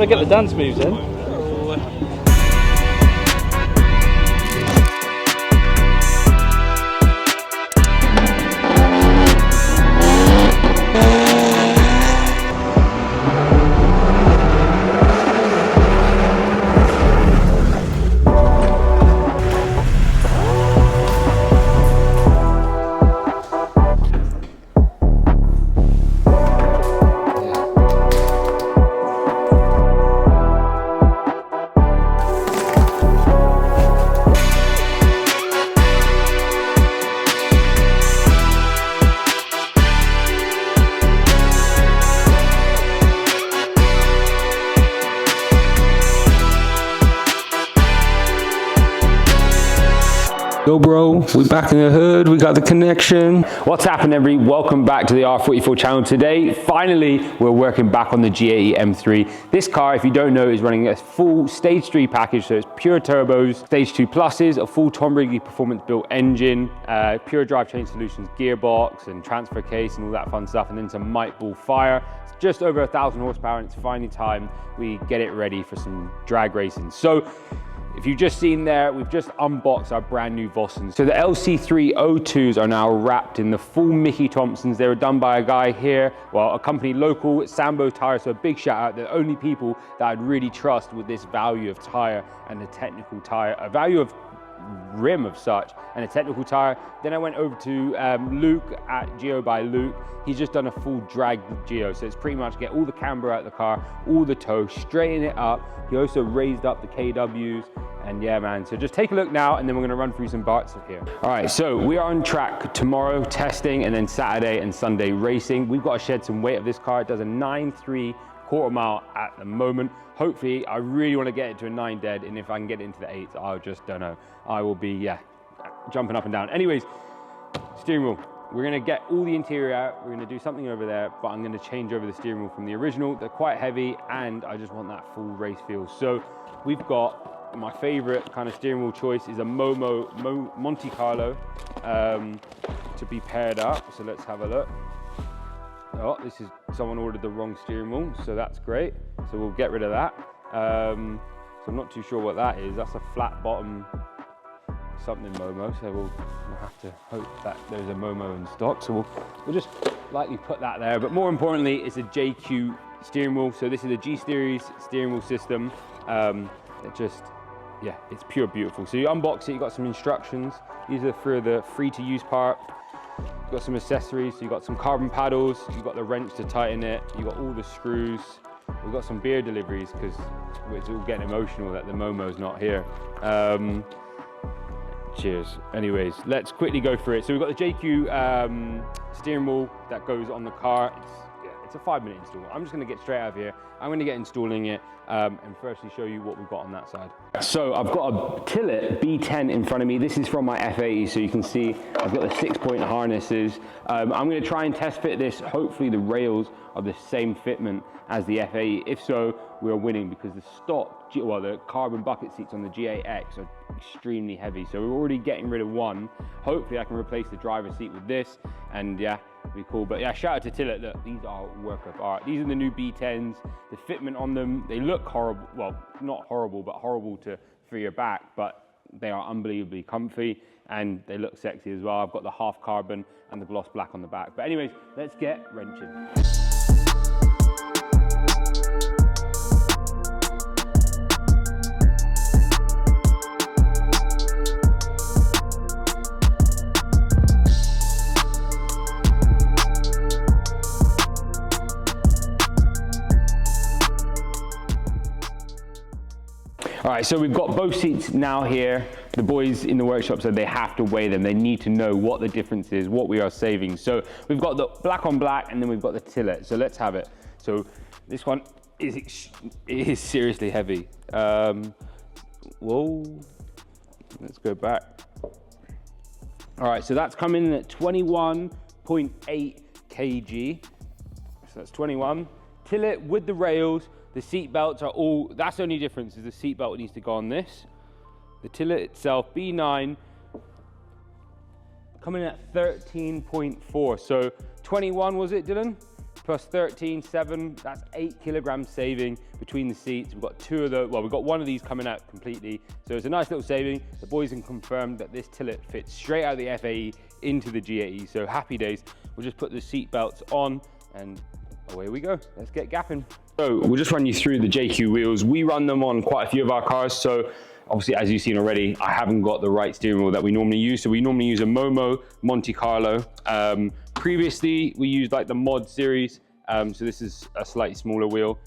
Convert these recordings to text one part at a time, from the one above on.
I get the dance moves in. Yo bro, we back in the hood, we got the connection. What's happening everybody? Welcome back to the R44 channel. Today, finally, we're working back on the G80 M3. This car, if you don't know, is running a full stage 3 package, so it's pure turbos, stage 2 pluses, a full Tom Ridley performance built engine, pure drivetrain solutions, gearbox and transfer case and all that fun stuff, and then some Might Bull Fire. It's just over 1,000 horsepower and it's finally time we get it ready for some drag racing. So, if you've just seen there, we've just unboxed our brand new Vossens. So the LC3 02s are now wrapped in the full Mickey Thompsons. They were done by a guy here, well, a company local, Sambo Tire, so a big shout out. They're the only people that I'd really trust with this value of tire and the technical tire, a value of rim of such and a technical tire. Then I went over to Luke at Geo by Luke. He's just done a full drag Geo, so it's pretty much get all the camber out of the car, all the toe, straighten it up. He also raised up the KWs, and yeah man, so just take a look now and then we're going to run through some parts of here. All right, so we are on track tomorrow testing and then Saturday and Sunday racing. We've got to shed some weight of this car. It does a 9.3 quarter mile at the moment. Hopefully, I really want to get it to a 9 dead, and if I can get it into the 8s, I just don't know. I will be, yeah, jumping up and down. Anyways, steering wheel. We're going to get all the interior out. We're going to do something over there, but I'm going to change over the steering wheel from the original. They're quite heavy, and I just want that full race feel. So we've got my favorite kind of steering wheel choice is a Monte Carlo to be paired up. So let's have a look. Oh, this is, someone ordered the wrong steering wheel, so that's great. So we'll get rid of that. So I'm not too sure what that is. That's a flat bottom something Momo, so we'll have to hope that there's a Momo in stock. So we'll just lightly put that there. But more importantly, it's a JQ steering wheel. So this is a G-Series steering wheel system. It just, yeah, it's pure beautiful. So you unbox it, you got some instructions. These are for the free to use part. You've got some accessories, so you've got some carbon paddles, you've got the wrench to tighten it, you've got all the screws. We've got some beer deliveries because it's all getting emotional that the Momo's not here. Cheers. Anyways, let's quickly go through it. So we've got the JQ steering wheel that goes on the car. It's a 5-minute install. I'm just going to get straight out of here. I'm going to get installing it and firstly show you what we've got on that side. So I've got a Tillett B10 in front of me. This is from my F80, so you can see I've got the 6-point harnesses. I'm going to try and test fit this. Hopefully the rails are the same fitment as the F80. If so, we're winning because the stock, well, the carbon bucket seats on the G8X are extremely heavy. So we're already getting rid of one. Hopefully I can replace the driver's seat with this, and yeah, it'll be cool. But yeah, shout out to Tillett. Look, these are work of art. These are the new B10s. The fitment on them, they look horrible. Well, not horrible, but horrible for your back, but they are unbelievably comfy and they look sexy as well. I've got the half carbon and the gloss black on the back. But anyways, let's get wrenching. All right, so we've got both seats now here. The boys in the workshop said they have to weigh them. They need to know what the difference is, what we are saving. So we've got the black on black, and then we've got the Tillett. So let's have it. So this one is seriously heavy. Whoa, let's go back. All right, so that's coming in at 21.8 kg. So that's 21. Tillett with the rails. The seat belts are all, that's the only difference, is the seat belt needs to go on this. The Tillett itself, B9, coming in at 13.4. So 21 was it, Dylan? plus 13, 7, that's 8 kilograms saving between the seats. We've got two of the, well, we've got one of these coming out completely. So it's a nice little saving. The boys can confirm that this Tillett fits straight out of the FAE into the G80. So happy days. We'll just put the seat belts on and away we go. Let's get gapping. So we'll just run you through the JQ wheels. We run them on quite a few of our cars. So obviously, as you've seen already, I haven't got the right steering wheel that we normally use. So we normally use a Momo Monte Carlo. Previously, we used like the Mod series. So this is a slightly smaller wheel.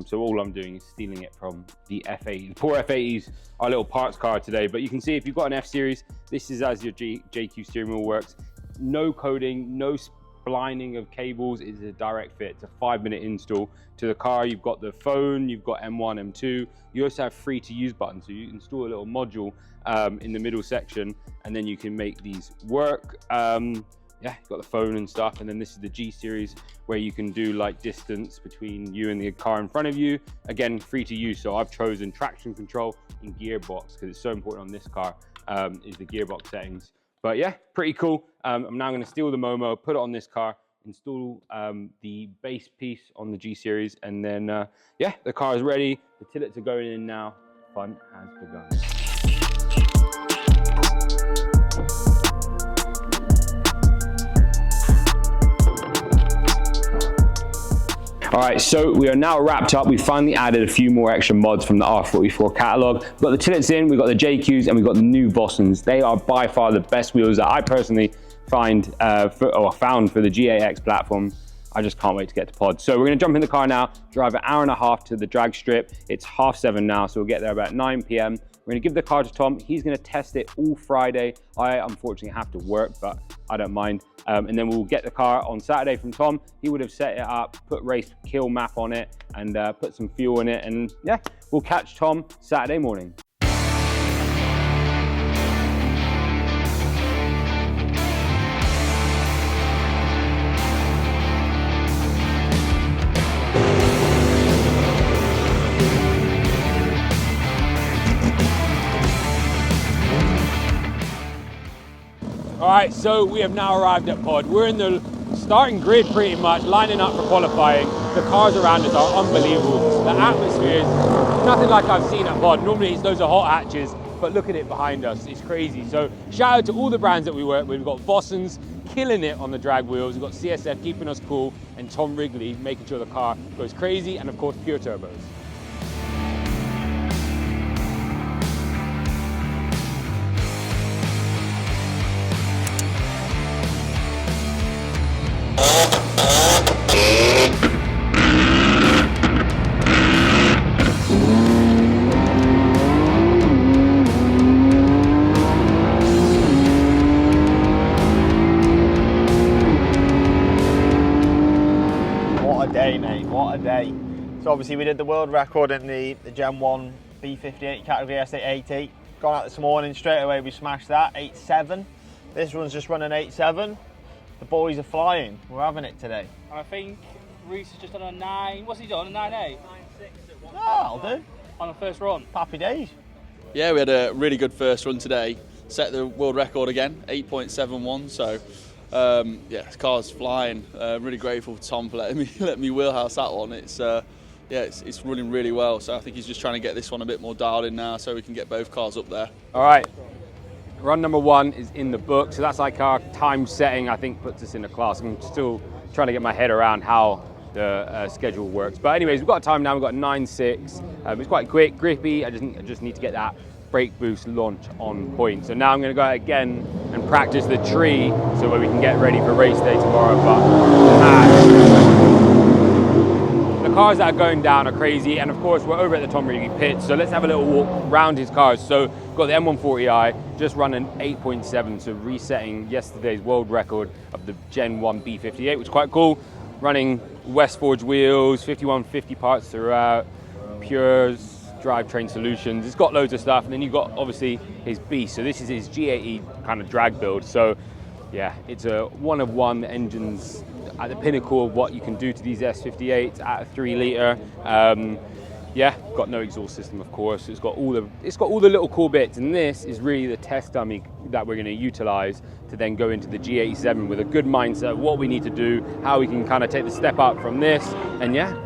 So all I'm doing is stealing it from the F80. The poor F80s, our little parts car today. But you can see if you've got an F series, this is as your JQ steering wheel works. No coding, no splining of cables. It's a direct fit. It's a 5-minute install to the car. You've got the phone, you've got M1, M2. You also have free to use buttons. So you install a little module in the middle section, and then you can make these work. Yeah, you've got the phone and stuff. And then this is the G series where you can do like distance between you and the car in front of you. Again, free to use. So I've chosen traction control and gearbox because it's so important on this car is the gearbox settings. But yeah, pretty cool. I'm now going to steal the Momo, put it on this car, install the base piece on the G series, and then yeah, the car is ready. The Tillets are going in now. Fun has begun. All right, so we are now wrapped up. We finally added a few more extra mods from the R44 catalog. We've got the Tillets in, we've got the JQs, and we've got the new Vossens. They are by far the best wheels that I personally found for the GAX platform. I just can't wait to get to pod. So we're gonna jump in the car now, drive an hour and a half to the drag strip. It's 7:30 now, so we'll get there about 9 p.m. We're gonna give the car to Tom. He's gonna test it all Friday. I unfortunately have to work, but I don't mind. And then we'll get the car on Saturday from Tom. He would have set it up, put race kill map on it, and put some fuel in it. And yeah, we'll catch Tom Saturday morning. All right, so we have now arrived at pod. We're in the starting grid pretty much, lining up for qualifying. The cars around us are unbelievable. The atmosphere is nothing like I've seen at pod. Normally it's loads of hot hatches, but look at it behind us, it's crazy. So shout out to all the brands that we work with. We've got Vossens killing it on the drag wheels. We've got CSF keeping us cool, and Tom Wrigley making sure the car goes crazy, and of course pure turbos. What a day. So obviously we did the world record in the Gen 1 B58 category S880. Gone out this morning, straight away we smashed that, 8.7. This one's just running 8.7. The boys are flying, we're having it today. I think Reese has just done a 9, what's he done, a 9.8? 9.6 Oh, that'll do. On the first run. Happy days. Yeah, we had a really good first run today. Set the world record again, 8.71, so yeah, this car's flying. Really grateful to Tom for letting me wheelhouse that one. It's running really well. So I think he's just trying to get this one a bit more dialed in now, so we can get both cars up there. All right, run number 1 is in the book. So that's like our time setting. I think puts us in a class. I'm still trying to get my head around how the schedule works. But anyways, we've got time now. We've got 9.6. It's quite quick, grippy. I just need to get that brake boost launch on point. So now I'm going to go out again and practice the tree so that we can get ready for race day tomorrow. But the cars that are going down are crazy, and of course we're over at the Tom Wrigley pit, so let's have a little walk around his cars. So we've got the M140i just running 8.7, so resetting yesterday's world record of the Gen 1 B58, which is quite cool. Running West Forge wheels, 5150 parts throughout, Pure's drivetrain solutions. It's got loads of stuff, and then you've got obviously his beast. So this is his G80 kind of drag build. So yeah, it's a one of one. The engine's at the pinnacle of what you can do to these S58s at a 3 litre. Yeah, got no exhaust system, of course. It's got all the little cool bits, and this is really the test dummy that we're going to utilize to then go into the G87 with a good mindset, what we need to do, how we can kind of take the step up from this, and yeah.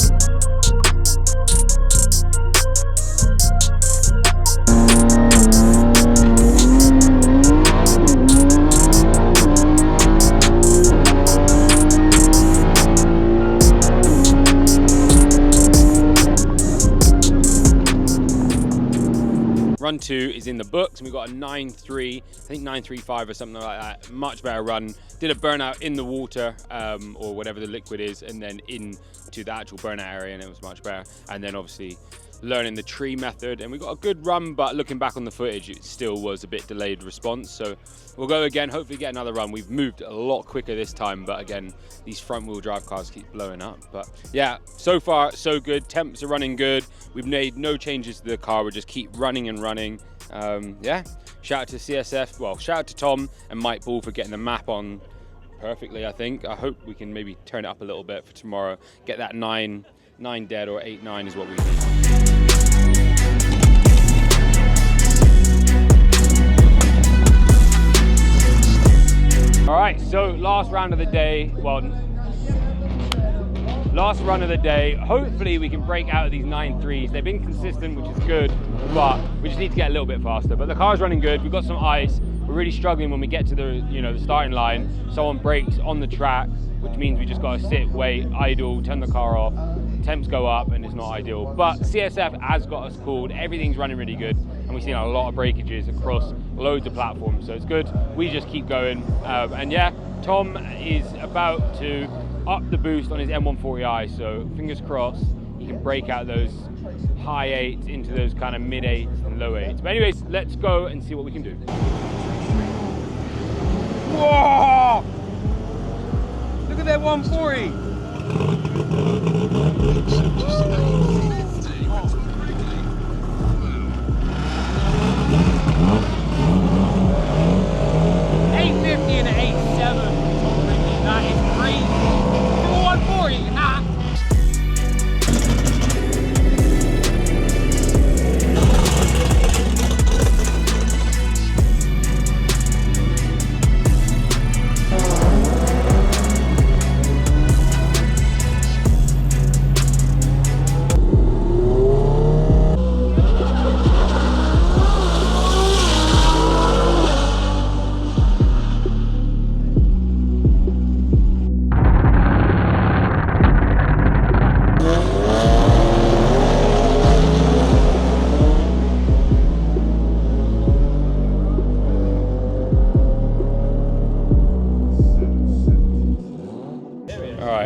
Run 2 is in the books, and we got a 9.3, I think 9.35 or something like that. Much better run. Did a burnout in the water, or whatever the liquid is, and then into the actual burnout area, and it was much better. And then obviously learning the tree method, and we got a good run, but looking back on the footage, it still was a bit delayed response. So we'll go again, hopefully get another run. We've moved a lot quicker this time, but again, these front wheel drive cars keep blowing up. But yeah, so far so good. Temps are running good. We've made no changes to the car. We'll just keep running and running. Yeah, shout out to CSF, well, shout out to Tom and Mike Ball for getting the map on perfectly, I think. I hope we can maybe turn it up a little bit for tomorrow. Get that 9 dead, or 8-9 is what we need. All right, so last round of the day, well, last run of the day. Hopefully we can break out of these 9.3s. They've been consistent, which is good, but we just need to get a little bit faster. But the car's running good. We've got some ice. We're really struggling when we get to the, the starting line. Someone breaks on the track, which means we just got to sit, wait, idle, turn the car off. Temps go up, and it's not ideal. But CSF has got us cooled. Everything's running really good, and we've seen a lot of breakages across loads of platforms. So it's good. We just keep going. And yeah, Tom is about to up the boost on his M140i, so fingers crossed he can break out those high 8s into those kind of mid 8s and low 8s. But anyways, let's go and see what we can do. Whoa! Look at that 140! And an 8.7. That is crazy. 140. Ha!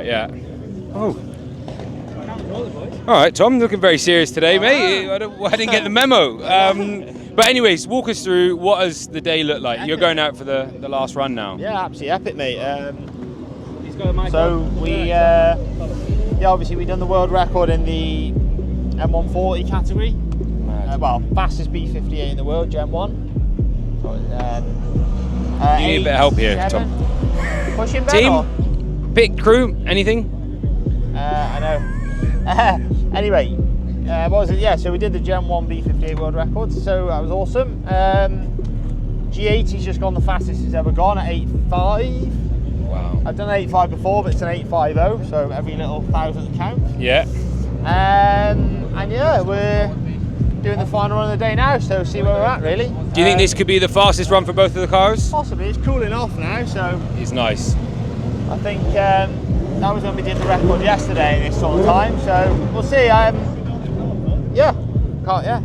Yeah. Oh. All right, Tom, looking very serious today, mate. I didn't get the memo. But anyways, walk us through, what does the day look like? You're going out for the last run now. Yeah, absolutely epic, mate. He's got a mic so on. we, obviously we done the world record in the M140 category. Well, fastest B58 in the world, Gen 1. So, you need a bit of help here, 7. Tom. Pushing Ben, Team? or? Pit crew, anything? I know. Anyway, what was it? Yeah, so we did the Gen 1 B58 world record, so that was awesome. G80's just gone the fastest it's ever gone at 8.5. Wow. I've done 8.5 before, but it's an 8.50, so every little thousandth counts. Yeah. And yeah, we're doing the final run of the day now, so see where we're at, really. Do you think this could be the fastest run for both of the cars? Possibly. It's cooling off now, so It's nice. I think that was when we did the record yesterday, this sort of time. So we'll see.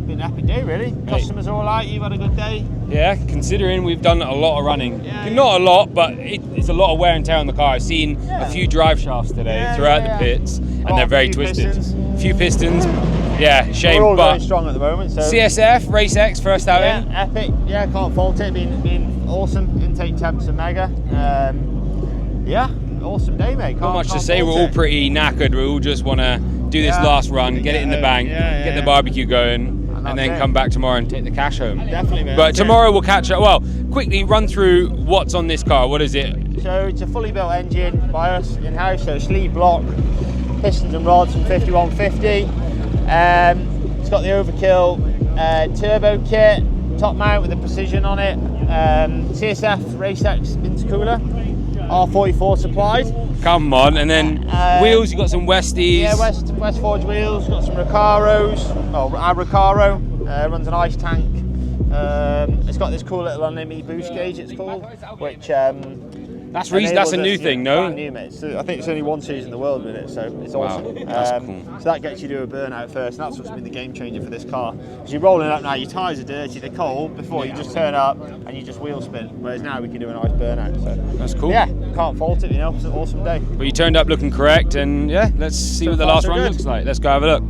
Been an epic day, really. Customers are all right. You've had a good day. Yeah, considering we've done a lot of running. Yeah, Not a lot, but it's a lot of wear and tear on the car. I've seen a few drive shafts today throughout the pits, and they're very twisted. Pistons. Few pistons. Yeah, shame. We're all but very strong at the moment. So CSF Race X first outing. yeah, epic. Yeah, can't fault it. Been awesome. Intake temps are mega. Yeah, awesome day, mate. Not much to say. We're all pretty knackered. We all just want to do this last run, get it in the bank, get the barbecue going, and then come back tomorrow and take the cash home. Definitely, man. But tomorrow we'll catch up. Well, quickly run through what's on this car. What is it? So it's a fully built engine by us in-house, so sleeve block, pistons and rods from 5150. It's got the Overkill turbo kit, top mount with the precision on it, CSF RaceX intercooler, R44 supplied. Come on, and then wheels, you got some Westies. Yeah, West Forge wheels, got some Recaros, our Recaro, runs an ice tank. It's got this cool little unlimited boost gauge, it's called, which that's a new thing, no? New, mate. So I think it's only one series in the world with it, so it's awesome. That's cool. So that gets you to a burnout first, and that's what's been the game changer for this car. Because you're rolling up now, your tyres are dirty, they're cold. Before you just turn up and you just wheel spin, whereas now we can do a nice burnout. So that's cool. Yeah, can't fault it. You know, it's an awesome day. But you turned up looking correct, and yeah, let's see what the last run looks like. Let's go have a look.